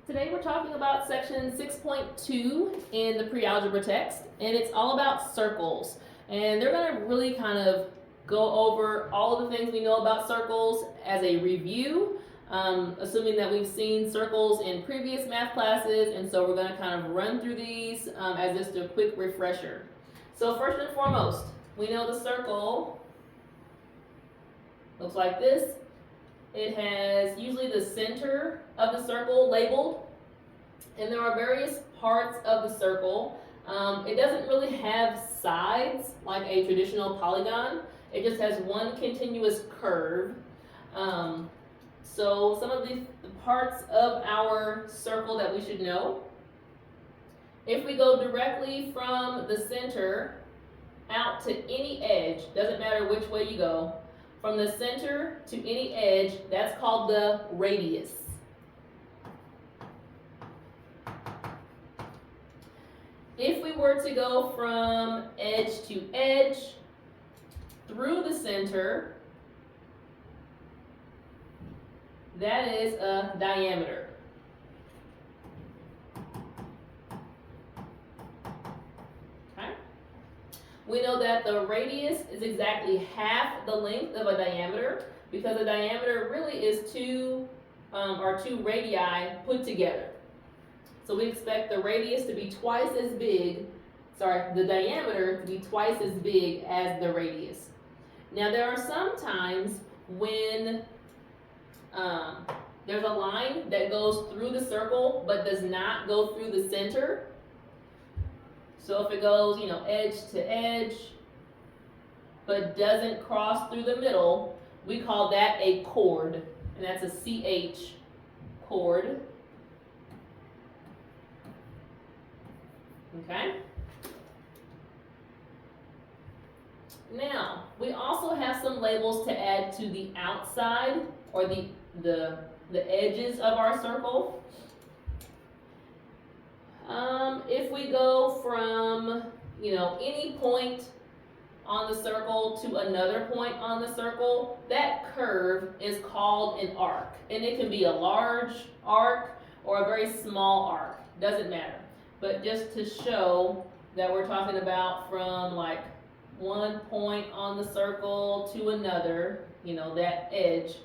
Today we're talking about section 6.2 in the pre-algebra text, and it's all about circles. And they're going to really kind of go over all of the things we know about circles as a review, assuming that we've seen circles in previous math classes, and so we're going to kind of run through these as just a quick refresher. So first and foremost, we know the circle looks like this. It has usually the center of the circle labeled, and there are various parts of the circle. It doesn't really have sides like a traditional polygon. It just has one continuous curve. So some of the parts of our circle that we should know. If we go directly from the center out to any edge, doesn't matter which way you go, from the center to any edge, that's called the radius. If we were to go from edge to edge through the center, that is a diameter. We know that the radius is exactly half the length of a diameter because a diameter really is two radii put together. So we expect the radius to be twice as big, the diameter to be twice as big as the radius. Now there are some times when there's a line that goes through the circle but does not go through the center. So if it goes, edge to edge, but doesn't cross through the middle, we call that a chord, and that's a CH chord. Okay? Now, we also have some labels to add to the outside or the edges of our circle. If we go from, any point on the circle to another point on the circle, that curve is called an arc. And it can be a large arc or a very small arc, doesn't matter. But just to show that we're talking about from like one point on the circle to another, that edge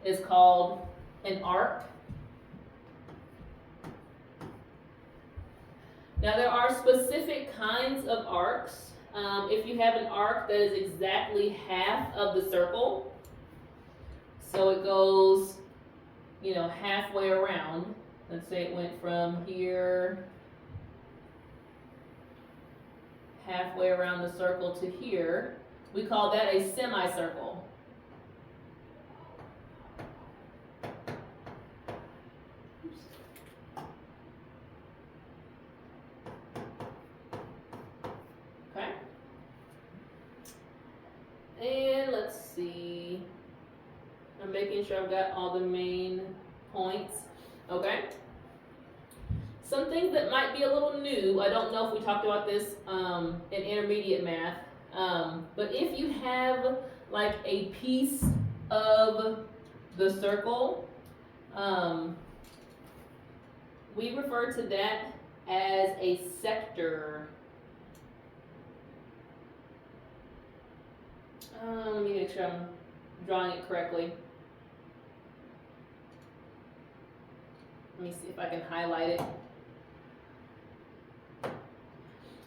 is called an arc. Now there are specific kinds of arcs. If you have an arc that is exactly half of the circle, so it goes, halfway around. Let's say it went from here, halfway around the circle to here. We call that a semicircle. And let's see, I'm making sure I've got all the main points. Okay. Some things that might be a little new, I don't know if we talked about this in intermediate math, but if you have like a piece of the circle, we refer to that as a sector. Let me make sure I'm drawing it correctly. Let me see if I can highlight it.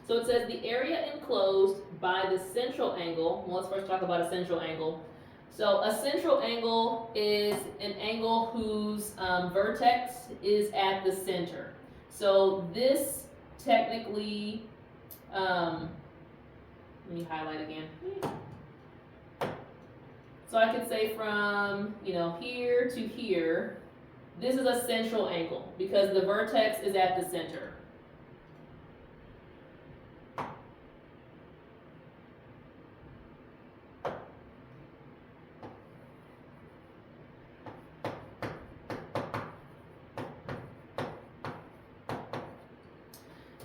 So it says the area enclosed by the central angle. Well, let's first talk about a central angle. So a central angle is an angle whose vertex is at the center. So this technically, let me highlight again. So I could say from, here to here, this is a central angle because the vertex is at the center.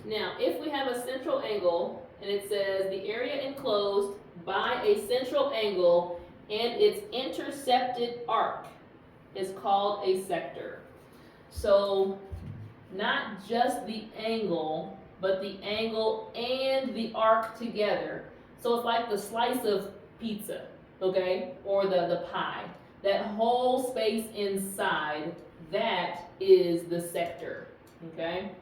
Now, if we have a central angle and it says the area enclosed by a central angle and its intercepted arc is called a sector. So not just the angle, but the angle and the arc together. So it's like the slice of pizza, okay, or the pie. That whole space inside, that is the sector, okay?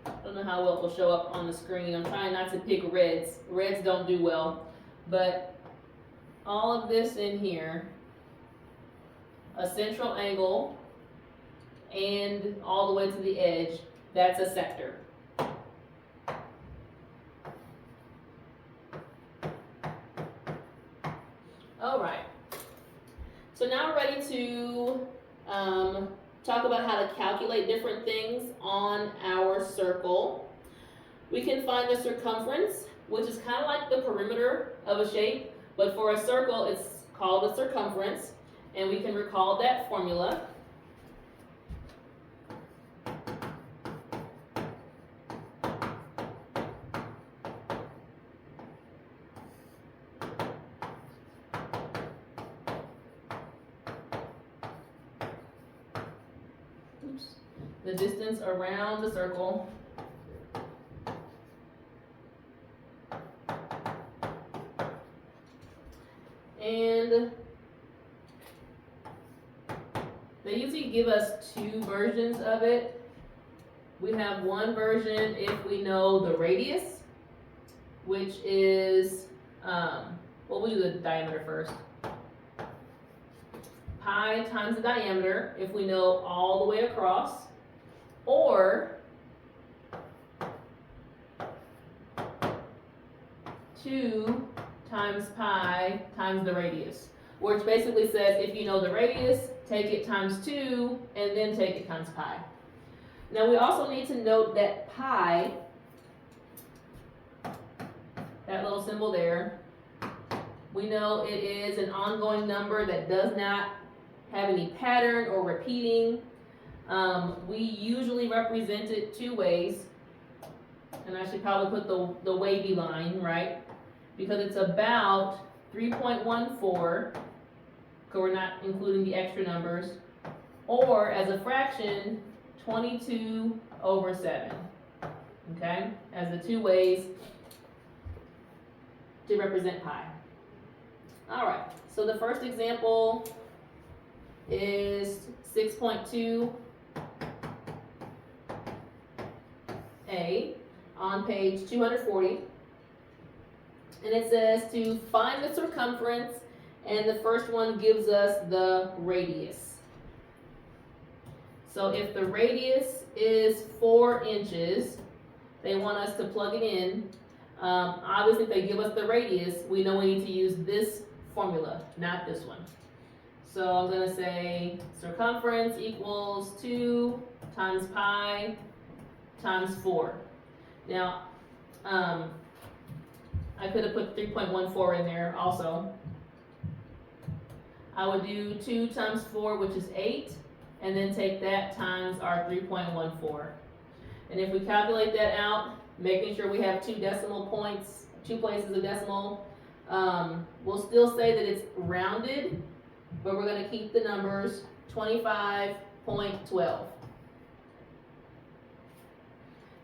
I don't know how well it will show up on the screen. I'm trying not to pick reds. Reds don't do well, but all of this in here, a central angle and all the way to the edge, that's a sector. All right, so now we're ready to talk about how to calculate different things on our circle. We can find the circumference, which is kind of like the perimeter of a shape, but for a circle, it's called a circumference, and we can recall that formula. The distance around the circle. And they usually give us two versions of it. We have one version if we know the radius, which is, well, we'll do the diameter first. Pi times the diameter if we know all the way across, or 2 times pi times the radius, which basically says if you know the radius, take it times 2 and then take it times pi. Now we also need to note that pi, that little symbol there, we know it is an ongoing number that does not have any pattern or repeating. We usually represent it two ways, and I should probably put the wavy line, right? Because it's about 3.14, because we're not including the extra numbers, or as a fraction, 22/7, okay? As the two ways to represent pi. All right, so the first example is 6.2a on page 240. And it says to find the circumference, and the first one gives us the radius. So if the radius is 4 inches, they want us to plug it in. Obviously, if they give us the radius, we know we need to use this formula, not this one. So I'm going to say circumference equals 2 times pi times 4. Now, I could have put 3.14 in there also. I would do 2 times 4, which is 8, and then take that times our 3.14. And if we calculate that out, making sure we have 2 decimal points, 2 places of decimal, we'll still say that it's rounded, but we're going to keep the numbers 25.12.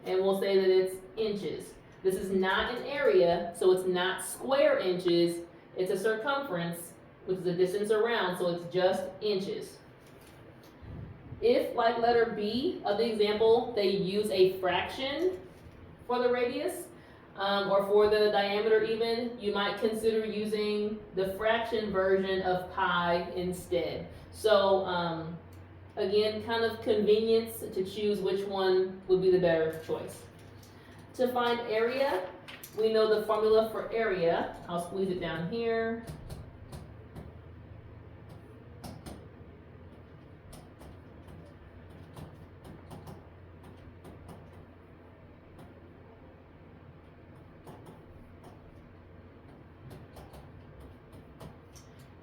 And we'll say that it's inches. This is not an area, so it's not square inches. It's a circumference, which is the distance around, so it's just inches. If, like letter B of the example, they use a fraction for the radius, or for the diameter even, you might consider using the fraction version of pi instead. So, again, kind of convenience to choose which one would be the better choice. To find area, we know the formula for area. I'll squeeze it down here.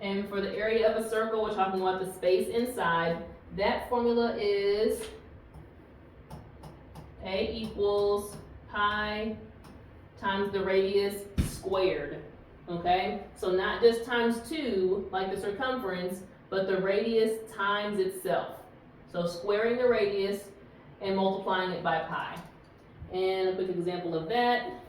And for the area of a circle, we're talking about the space inside. That formula is A equals pi times the radius squared. Okay, so not just times 2 like the circumference, but the radius times itself. So squaring the radius and multiplying it by pi. And a quick example of that.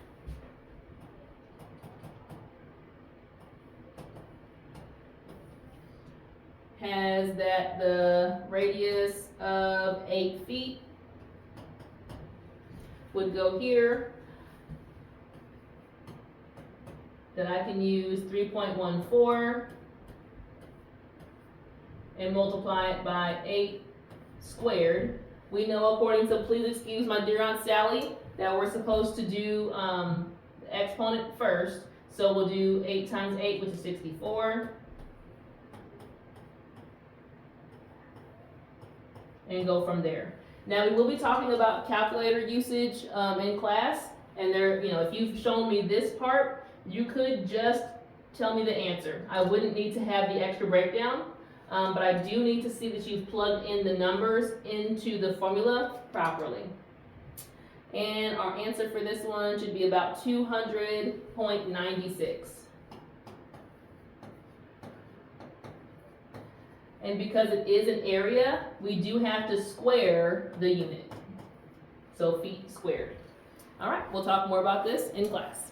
Has that the radius of 8 feet would go here. Then I can use 3.14 and multiply it by 8 squared. We know, according to Please Excuse My Dear Aunt Sally, that we're supposed to do the exponent first. So we'll do 8 times 8, which is 64. And go from there. Now we will be talking about calculator usage in class. And there, if you've shown me this part, you could just tell me the answer. I wouldn't need to have the extra breakdown, but I do need to see that you've plugged in the numbers into the formula properly. And our answer for this one should be about 200.96. And because it is an area, we do have to square the unit. So feet squared. All right, we'll talk more about this in class.